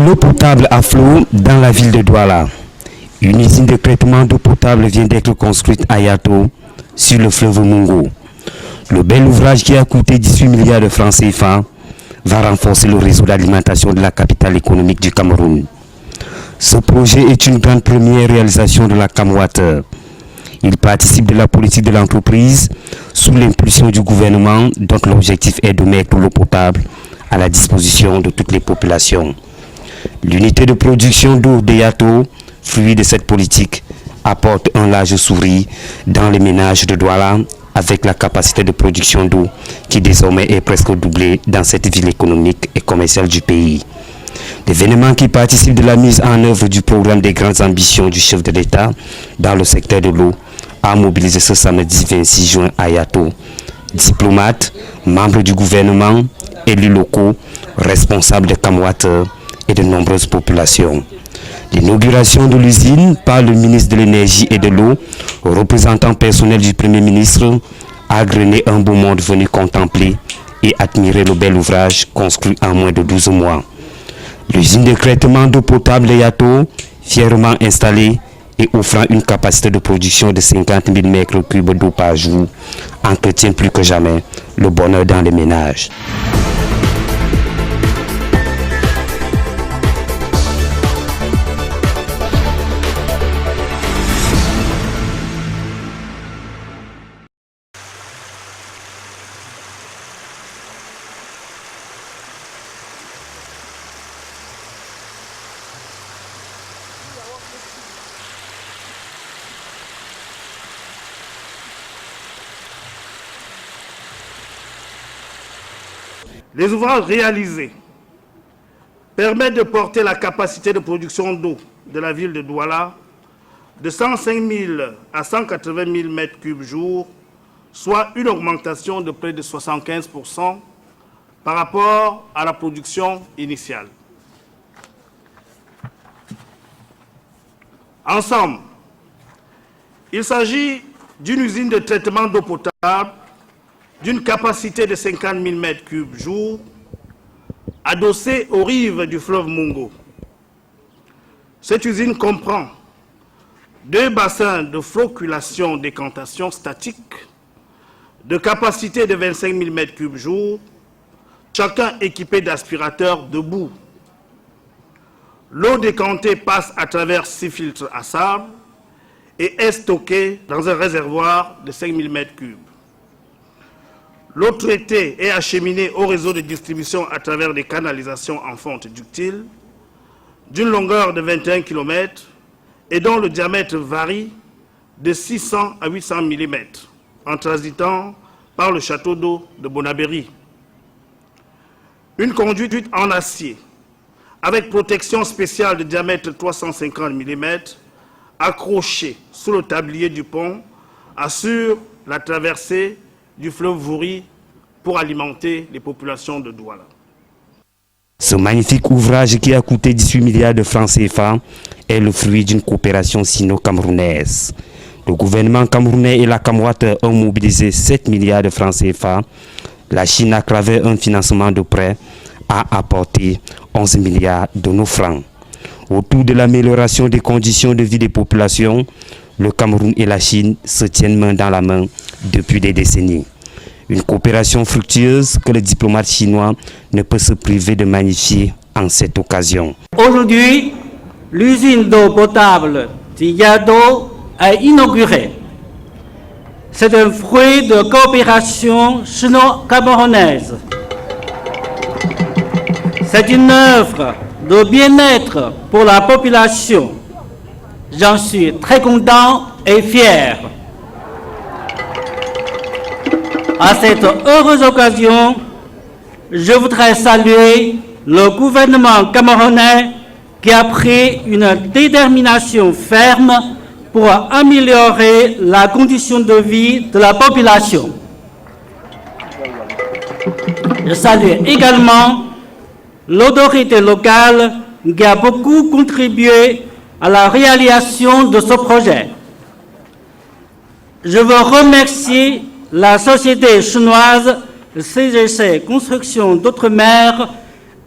l'eau potable à flot dans la ville de Douala. Une usine de traitement d'eau potable vient d'être construite à Yato, sur le fleuve Mungo. Le bel ouvrage qui a coûté 18 milliards de francs CFA va renforcer le réseau d'alimentation de la capitale économique du Cameroun. Ce projet est une grande première réalisation de la Camwater. Il participe de la politique de l'entreprise sous l'impulsion du gouvernement dont l'objectif est de mettre l'eau potable à la disposition de toutes les populations. L'unité de production d'eau de Yato, fruit de cette politique, apporte un large sourire dans les ménages de Douala avec la capacité de production d'eau qui désormais est presque doublée dans cette ville économique et commerciale du pays. L'événement qui participe de la mise en œuvre du programme des grandes ambitions du chef de l'État dans le secteur de l'eau a mobilisé ce samedi 26 juin à Yato diplomates, membres du gouvernement, élus locaux, responsables de Camwater et de nombreuses populations. L'inauguration de l'usine par le ministre de l'Énergie et de l'Eau, représentant personnel du Premier ministre, a grainé un beau monde venu contempler et admirer le bel ouvrage construit en moins de 12 mois. L'usine de traitement d'eau potable de Yato, fièrement installée et offrant une capacité de production de 50 000 mètres cubes d'eau par jour, entretient plus que jamais le bonheur dans les ménages. Les ouvrages réalisés permettent de porter la capacité de production d'eau de la ville de Douala de 105 000 à 180 000 mètres cubes jour, soit une augmentation de près de 75% par rapport à la production initiale. Ensemble, il s'agit d'une usine de traitement d'eau potable d'une capacité de 50 000 mètres cubes jour, adossée aux rives du fleuve Mungo. Cette usine comprend 2 bassins de floculation décantation statique de capacité de 25 000 mètres cubes jour, chacun équipé d'aspirateurs debout. L'eau décantée passe à travers 6 filtres à sable et est stockée dans un réservoir de 5 000 mètres cubes. L'eau traitée est acheminée au réseau de distribution à travers des canalisations en fonte ductile d'une longueur de 21 km et dont le diamètre varie de 600 à 800 mm en transitant par le château d'eau de Bonabéry. Une conduite en acier avec protection spéciale de diamètre 350 mm accrochée sous le tablier du pont assure la traversée du fleuve Vouri pour alimenter les populations de Douala. Ce magnifique ouvrage qui a coûté 18 milliards de francs CFA est le fruit d'une coopération sino-camerounaise. Le gouvernement camerounais et la Camwater ont mobilisé 7 milliards de francs CFA. La Chine, à travers un financement de prêt, a apporté 11 milliards de nos francs. Autour de l'amélioration des conditions de vie des populations, le Cameroun et la Chine se tiennent main dans la main depuis des décennies. Une coopération fructueuse que le diplomate chinois ne peut se priver de magnifier en cette occasion. Aujourd'hui, l'usine d'eau potable de Yato est inaugurée. C'est un fruit de coopération sino-camerounaise. C'est une œuvre de bien-être pour la population. J'en suis très content et fier. À cette heureuse occasion, je voudrais saluer le gouvernement camerounais qui a pris une détermination ferme pour améliorer la condition de vie de la population. Je salue également l'autorité locale qui a beaucoup contribué à la réalisation de ce projet. Je veux remercier la société chinoise CGC Construction d'Outre-mer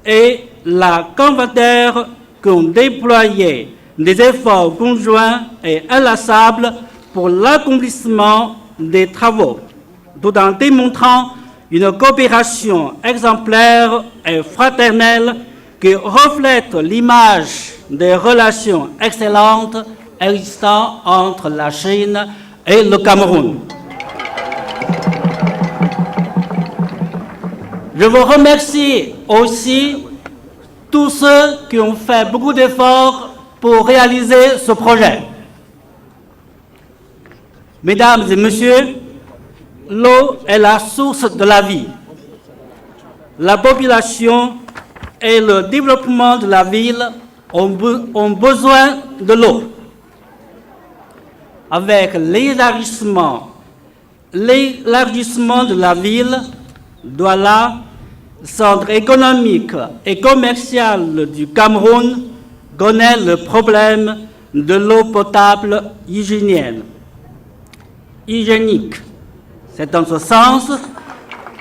et la Commandaire qui ont déployé des efforts conjoints et inlassables pour l'accomplissement des travaux, tout en démontrant une coopération exemplaire et fraternelle qui reflète l'image des relations excellentes existant entre la Chine et le Cameroun. Je vous remercie aussi tous ceux qui ont fait beaucoup d'efforts pour réaliser ce projet. Mesdames et messieurs, l'eau est la source de la vie. La population et le développement de la ville ont besoin de l'eau. Avec l'élargissement de la ville, Douala, centre économique et commercial du Cameroun, connaît le problème de l'eau potable hygiénique. C'est dans ce sens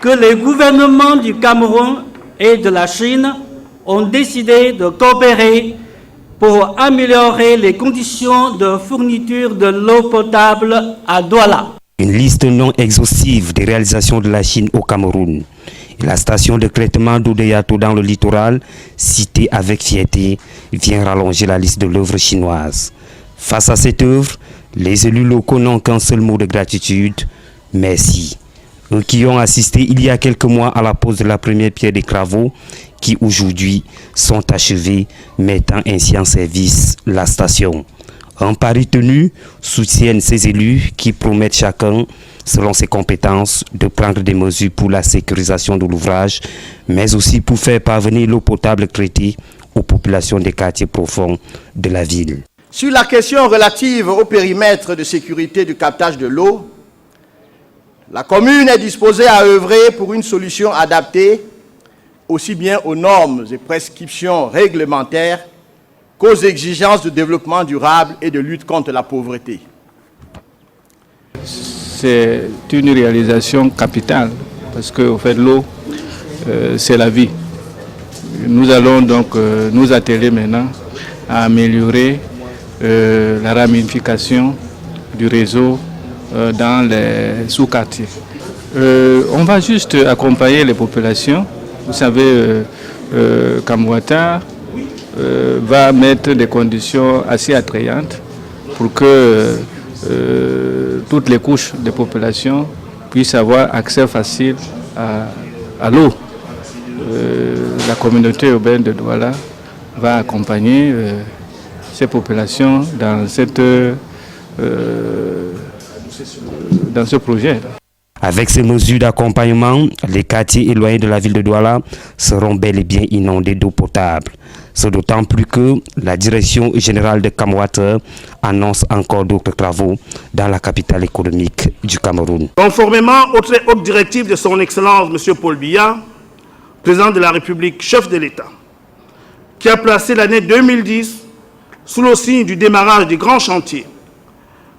que les gouvernements du Cameroun et de la Chine ont décidé de coopérer pour améliorer les conditions de fourniture de l'eau potable à Douala. Une liste non exhaustive des réalisations de la Chine au Cameroun. La station de traitement d'eau de Yato dans le littoral, citée avec fierté, vient rallonger la liste de l'œuvre chinoise. Face à cette œuvre, les élus locaux n'ont qu'un seul mot de gratitude, merci. Eux qui ont assisté il y a quelques mois à la pose de la première pierre des travaux, qui aujourd'hui sont achevés, mettant ainsi en service la station. Un pari tenu soutiennent ces élus qui promettent chacun, selon ses compétences, de prendre des mesures pour la sécurisation de l'ouvrage, mais aussi pour faire parvenir l'eau potable traitée aux populations des quartiers profonds de la ville. Sur la question relative au périmètre de sécurité du captage de l'eau, la commune est disposée à œuvrer pour une solution adaptée aussi bien aux normes et prescriptions réglementaires qu'aux exigences de développement durable et de lutte contre la pauvreté. C'est une réalisation capitale parce que au fait, l'eau, c'est la vie. Nous allons donc nous atteler maintenant à améliorer la ramification du réseau dans les sous-quartiers. On va juste accompagner les populations. Vous savez, Kamwata va mettre des conditions assez attrayantes pour que toutes les couches de population puissent avoir accès facile à l'eau. La communauté urbaine de Douala va accompagner ces populations dans ce projet. Avec ces mesures d'accompagnement, les quartiers éloignés de la ville de Douala seront bel et bien inondés d'eau potable. C'est d'autant plus que la direction générale de Kamwata annonce encore d'autres travaux dans la capitale économique du Cameroun. Conformément aux très hautes directives de son Excellence M. Paul Biya, président de la République, chef de l'État, qui a placé l'année 2010 sous le signe du démarrage des grands chantiers,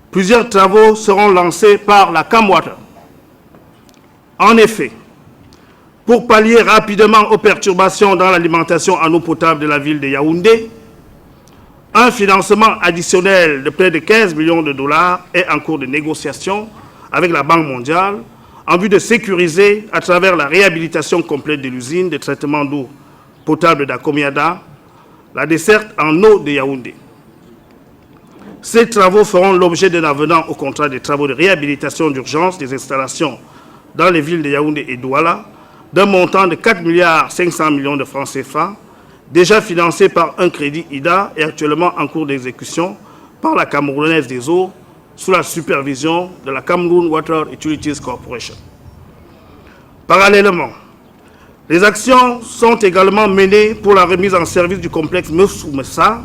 plusieurs travaux seront lancés par la Kamwata. En effet, pour pallier rapidement aux perturbations dans l'alimentation en eau potable de la ville de Yaoundé, un financement additionnel de près de 15 millions de dollars est en cours de négociation avec la Banque mondiale en vue de sécuriser, à travers la réhabilitation complète de l'usine de traitement d'eau potable d'Akomiada, la desserte en eau de Yaoundé. Ces travaux feront l'objet d'un avenant au contrat des travaux de réhabilitation d'urgence des installations dans les villes de Yaoundé et Douala, d'un montant de 4,5 milliards de francs CFA, déjà financé par un crédit IDA et actuellement en cours d'exécution par la Camerounaise des eaux, sous la supervision de la Cameroon Water Utilities Corporation. Parallèlement, les actions sont également menées pour la remise en service du complexe Messou-Messa,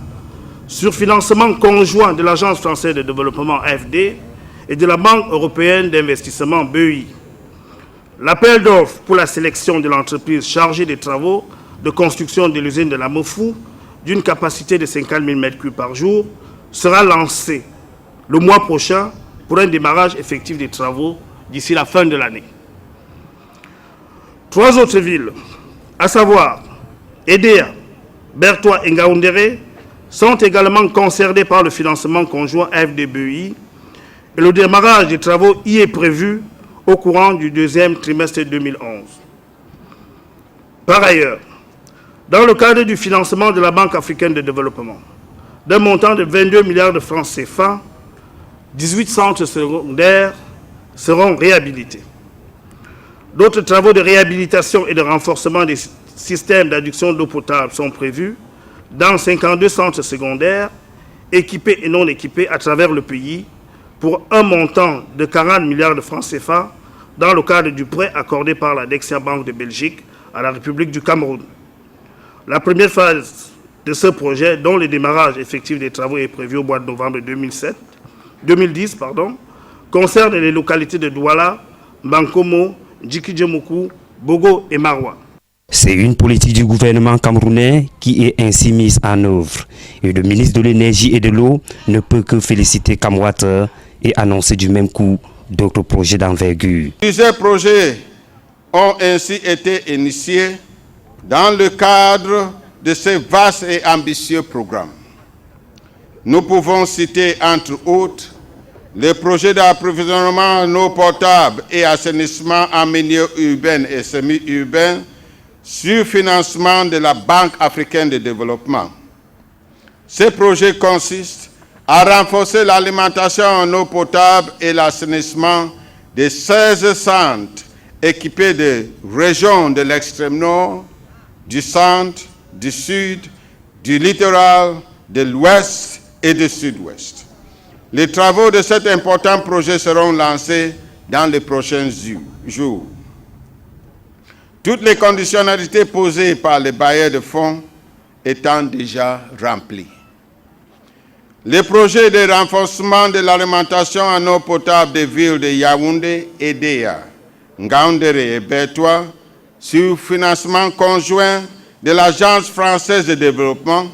sur financement conjoint de l'Agence française de développement AFD et de la Banque européenne d'investissement BEI. L'appel d'offres pour la sélection de l'entreprise chargée des travaux de construction de l'usine de la Mofou, d'une capacité de 50 000 m3 par jour, sera lancé le mois prochain pour un démarrage effectif des travaux d'ici la fin de l'année. 3 autres villes, à savoir Edea, Bertois et Ngaoundéré sont également concernés par le financement conjoint FDBI et le démarrage des travaux y est prévu au courant du deuxième trimestre 2011. Par ailleurs, dans le cadre du financement de la Banque africaine de développement, d'un montant de 22 milliards de francs CFA, 18 centres secondaires seront réhabilités. D'autres travaux de réhabilitation et de renforcement des systèmes d'adduction d'eau potable sont prévus dans 52 centres secondaires, équipés et non équipés à travers le pays, pour un montant de 40 milliards de francs CFA dans le cadre du prêt accordé par la Dexia Banque de Belgique à la République du Cameroun. La première phase de ce projet, dont le démarrage effectif des travaux est prévu au mois de novembre 2010, concerne les localités de Douala, Bankomo, Djikidjemoukou, Bogo et Marwa. C'est une politique du gouvernement camerounais qui est ainsi mise en œuvre. Et le ministre de l'Énergie et de l'Eau ne peut que féliciter Camwater et annoncer du même coup d'autres projets d'envergure. Plusieurs projets ont ainsi été initiés dans le cadre de ce vaste et ambitieux programme. Nous pouvons citer entre autres les projets d'approvisionnement en eau potable et assainissement en milieu urbain et semi-urbain sur financement de la Banque africaine de développement. Ces projets consistent à renforcer l'alimentation en eau potable et l'assainissement des 16 centres équipés de régions de l'extrême nord, du centre, du sud, du littoral, de l'ouest et du sud-ouest. Les travaux de cet important projet seront lancés dans les prochains jours. Toutes les conditionnalités posées par les bailleurs de fonds étant déjà remplies. Les projets de renforcement de l'alimentation en eau potable des villes de Yaoundé et Déa, Ngaoundéré et Bertois, sur financement conjoint de l'Agence française de développement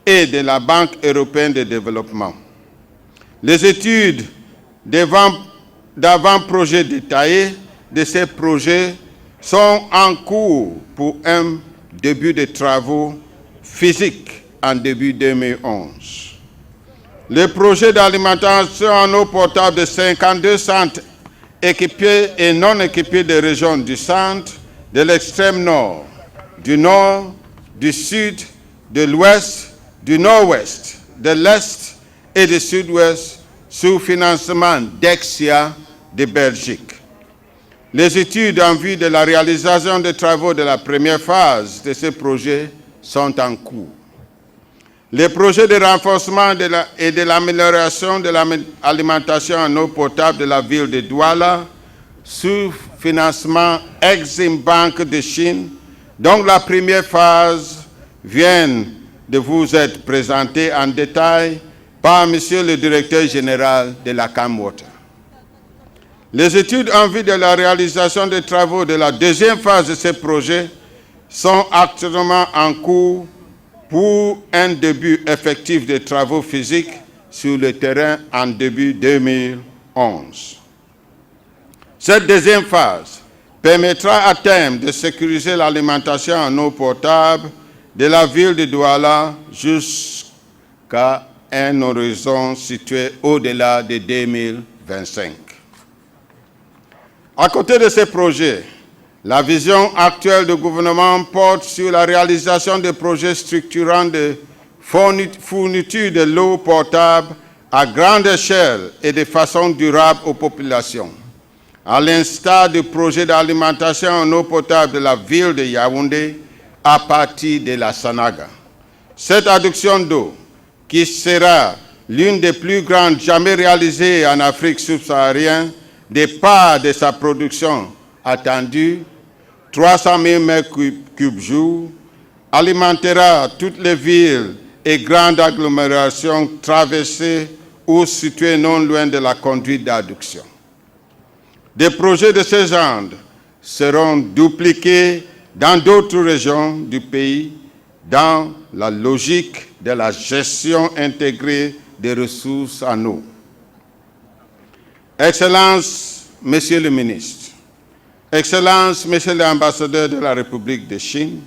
et de la Banque européenne de développement. Les études d'avant-projet détaillés de ces projets sont en cours pour un début de travaux physiques en début 2011. Le projet d'alimentation en eau potable de 52 centres équipés et non équipés des régions du centre, de l'extrême nord, du sud, de l'ouest, du nord-ouest, de l'est et du sud-ouest sous financement Dexia de Belgique. Les études en vue de la réalisation des travaux de la première phase de ce projet sont en cours. Les projets de renforcement et de l'amélioration de l'alimentation en eau potable de la ville de Douala, sous financement Exim Bank de Chine, dont la première phase vient de vous être présentée en détail par Monsieur le directeur général de la Camwater. Les études en vue de la réalisation des travaux de la deuxième phase de ce projet sont actuellement en cours pour un début effectif des travaux physiques sur le terrain en début 2011. Cette deuxième phase permettra à terme de sécuriser l'alimentation en eau potable de la ville de Douala jusqu'à un horizon situé au-delà de 2025. À côté de ces projets, la vision actuelle du gouvernement porte sur la réalisation de projets structurants de fourniture de l'eau potable à grande échelle et de façon durable aux populations, à l'instar du projet d'alimentation en eau potable de la ville de Yaoundé à partir de la Sanaga. Cette adduction d'eau, qui sera l'une des plus grandes jamais réalisées en Afrique subsaharienne, départ de sa production attendue, 300 000 m3 jour, alimentera toutes les villes et grandes agglomérations traversées ou situées non loin de la conduite d'adduction. Des projets de ce genre seront dupliqués dans d'autres régions du pays dans la logique de la gestion intégrée des ressources en eau. Excellences, Monsieur le ministre, Excellences, Monsieur l'ambassadeur de la République de Chine,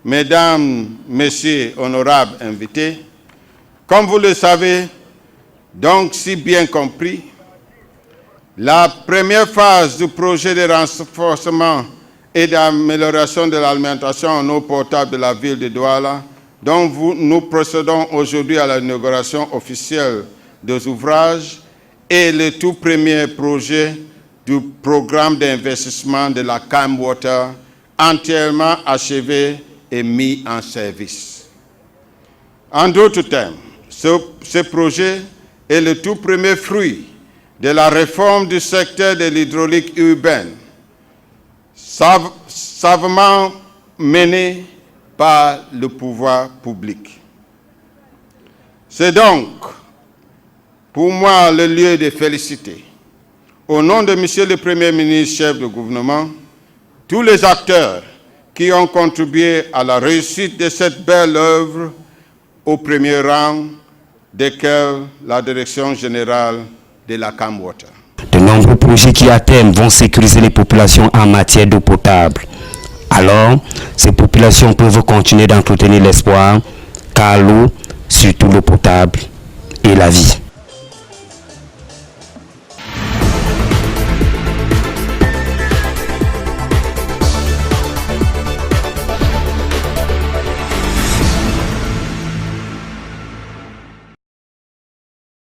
Mesdames, Messieurs, honorables invités, comme vous le savez, donc si bien compris, la première phase du projet de renforcement et d'amélioration de l'alimentation en eau potable de la ville de Douala, dont nous procédons aujourd'hui à l'inauguration officielle des ouvrages, est le tout premier projet du programme d'investissement de la Camp Water, entièrement achevé et mis en service. En d'autres termes, ce projet est le tout premier fruit de la réforme du secteur de l'hydraulique urbaine, savamment menée par le pouvoir public. C'est donc pour moi le lieu de féliciter, au nom de Monsieur le Premier ministre, chef de gouvernement, tous les acteurs qui ont contribué à la réussite de cette belle œuvre, au premier rang desquels la Direction générale de la Camp Water. De nombreux projets qui à terme vont sécuriser les populations en matière d'eau potable. Alors, ces populations peuvent continuer d'entretenir l'espoir, car l'eau, surtout l'eau potable, est la vie.